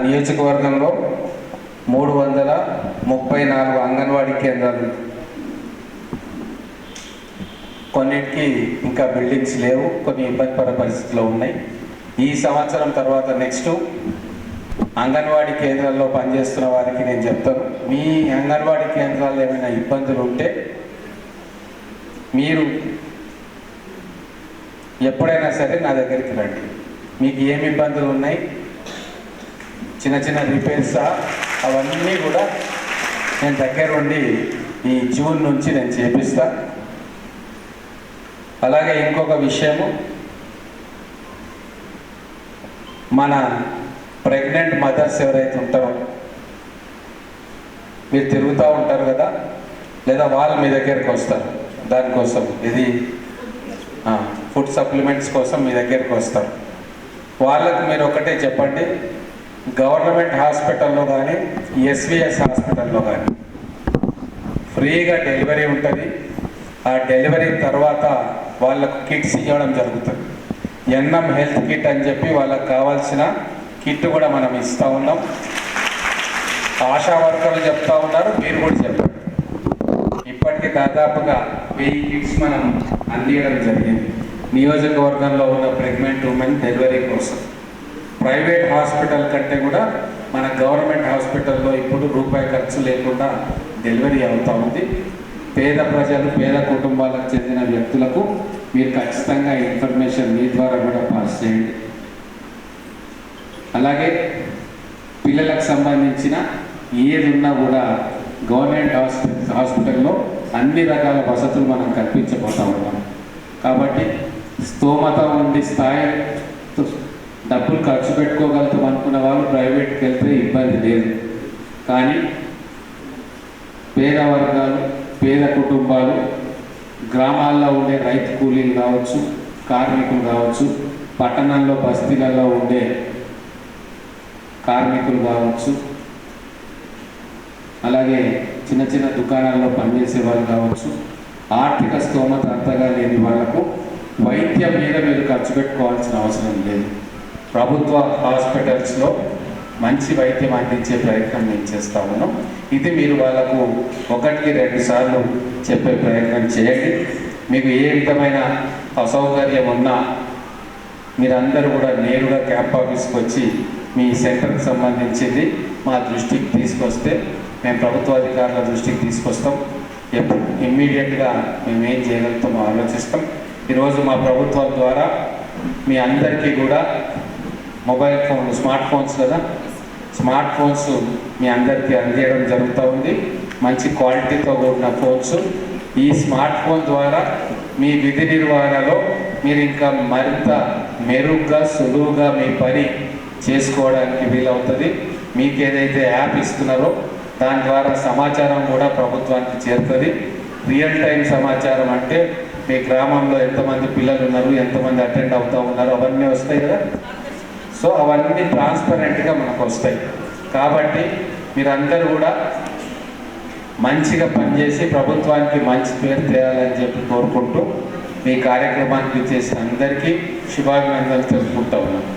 నియోజకవర్గంలో 334 అంగన్వాడీ కేంద్రాలు, కొన్నిటికి ఇంకా బిల్డింగ్స్ లేవు, కొన్ని ఇబ్బందికర పరిస్థితుల్లో ఉన్నాయి. ఈ సంవత్సరం తర్వాత నెక్స్ట్ అంగన్వాడీ కేంద్రాల్లో పనిచేస్తున్న వారికి నేను చెప్తాను, మీ అంగన్వాడీ కేంద్రాల్లో ఏమైనా ఇబ్బందులు ఉంటే మీరు ఎప్పుడైనా సరే నా దగ్గరికి రండి. మీకు ఏమి ఇబ్బందులు ఉన్నాయి, చిన్న చిన్న రిపేర్సా, అవన్నీ కూడా నేను దగ్గర ఉండి ఈ జూన్ నుంచి నేను చేపిస్తా. అలాగే ఇంకొక విషయము, మన ప్రెగ్నెంట్ మదర్స్ ఎవరైతే ఉంటారో మీరు తిరుగుతూ ఉంటారు కదా, లేదా వాళ్ళు మీ దగ్గరికి వస్తారు, దానికోసం ఇది ఫుడ్ సప్లిమెంట్స్ కోసం మీ దగ్గరికి వస్తారు. వాళ్ళకు మీరు ఒకటే చెప్పండి, గవర్నమెంట్ హాస్పిటల్లో కానీ ఎస్విఎస్ హాస్పిటల్లో కానీ ఫ్రీగా డెలివరీ ఉంటుంది. ఆ డెలివరీ తర్వాత వాళ్ళకు కిట్స్ ఇవ్వడం జరుగుతుంది. ఎన్ఎం హెల్త్ కిట్ అని చెప్పి వాళ్ళకు కావాల్సిన కిట్ కూడా మనం ఇస్తూ ఉన్నాం. ఆశా వర్కర్లు చెప్తా ఉన్నారు, మీరు కూడా చెప్పండి. ఇప్పటికీ దాదాపుగా 1000 కిట్స్ మనం అందించడం జరిగింది నియోజకవర్గంలో ఉన్న ప్రెగ్నెంట్ ఉమెన్ డెలివరీ కోసం. ప్రైవేట్ హాస్పిటల్ కంటే కూడా మన గవర్నమెంట్ హాస్పిటల్లో ఇప్పుడు రూపాయి ఖర్చు లేకుండా డెలివరీ అవుతూ ఉంది. పేద ప్రజలు, పేద కుటుంబాలకు చెందిన వ్యక్తులకు మీరు ఖచ్చితంగా ఇన్ఫర్మేషన్ మీ ద్వారా కూడా పాస్ చేయండి. అలాగే పిల్లలకు సంబంధించిన ఏది ఉన్నా కూడా గవర్నమెంట్ హాస్పిటల్లో అన్ని రకాల వసతులు మనం కల్పించబోతూ ఉన్నాం. కాబట్టి స్తోమత ఉండి స్థాయి డబ్బులు ఖర్చు పెట్టుకోగలుగుతాం అనుకున్న వాళ్ళు ప్రైవేట్కి వెళ్తే ఇబ్బంది లేదు. కానీ పేద వర్గాలు, పేద కుటుంబాలు, గ్రామాల్లో ఉండే రైతు కూలీలు కావచ్చు, కార్మికులు కావచ్చు, పట్టణంలో బస్తీలలో ఉండే కార్మికులు కావచ్చు, అలాగే చిన్న చిన్న దుకాణాల్లో పనిచేసే వాళ్ళు కావచ్చు, ఆర్థిక స్తోమత అంతగా లేని వాళ్లకు వైద్యం మీద మీరు ఖర్చు పెట్టుకోవాల్సిన అవసరం లేదు. ప్రభుత్వ హాస్పిటల్స్లో మంచి వైద్యం అందించే ప్రయత్నం నేను చేస్తా ఉన్నాం. ఇది మీరు వాళ్ళకు 1-2 సార్లు చెప్పే ప్రయత్నం చేయండి. మీకు ఏ విధమైన అసౌకర్యం ఉన్నా మీరందరూ కూడా నేరుగా క్యాంప్ ఆఫీస్కి వచ్చి మీ సెంటర్కి సంబంధించింది మా దృష్టికి తీసుకొస్తే మేము ప్రభుత్వ అధికారుల దృష్టికి తీసుకొస్తాం. ఇమ్మీడియట్గా మేము ఏం చేయగలుగుతామో ఆలోచిస్తాం. ఈరోజు మా ప్రభుత్వం ద్వారా మీ అందరికీ కూడా మొబైల్ ఫోన్లు, స్మార్ట్ ఫోన్స్ కదా, స్మార్ట్ ఫోన్స్ మీ అందరికీ అందించడం జరుగుతూ ఉంది. మంచి క్వాలిటీతో కూడిన ఫోన్స్. ఈ స్మార్ట్ ఫోన్ ద్వారా మీ విధి నిర్వహణలో మీరు ఇంకా మరింత మెరుగ్గా, సులువుగా మీ పని చేసుకోవడానికి వీలవుతుంది. మీకు ఏదైతే యాప్ ఇస్తున్నారో దాని ద్వారా సమాచారం కూడా ప్రభుత్వానికి చేరుతుంది. రియల్ టైం సమాచారం అంటే మీ గ్రామంలో ఎంతమంది పిల్లలు ఉన్నారు, ఎంతమంది అటెండ్ అవుతూ ఉన్నారు, అవన్నీ వస్తాయి కదా. సో అవన్నీ ట్రాన్స్పరెంట్గా మనకు వస్తాయి. కాబట్టి మీరందరూ కూడా మంచిగా పనిచేసి ప్రభుత్వానికి మంచి పేరు తేయాలని చెప్పి కోరుకుంటూ మీ కార్యక్రమానికి చేసిన అందరికీ శుభాభినందనలు తెలుపుకుంటూ ఉన్నాను.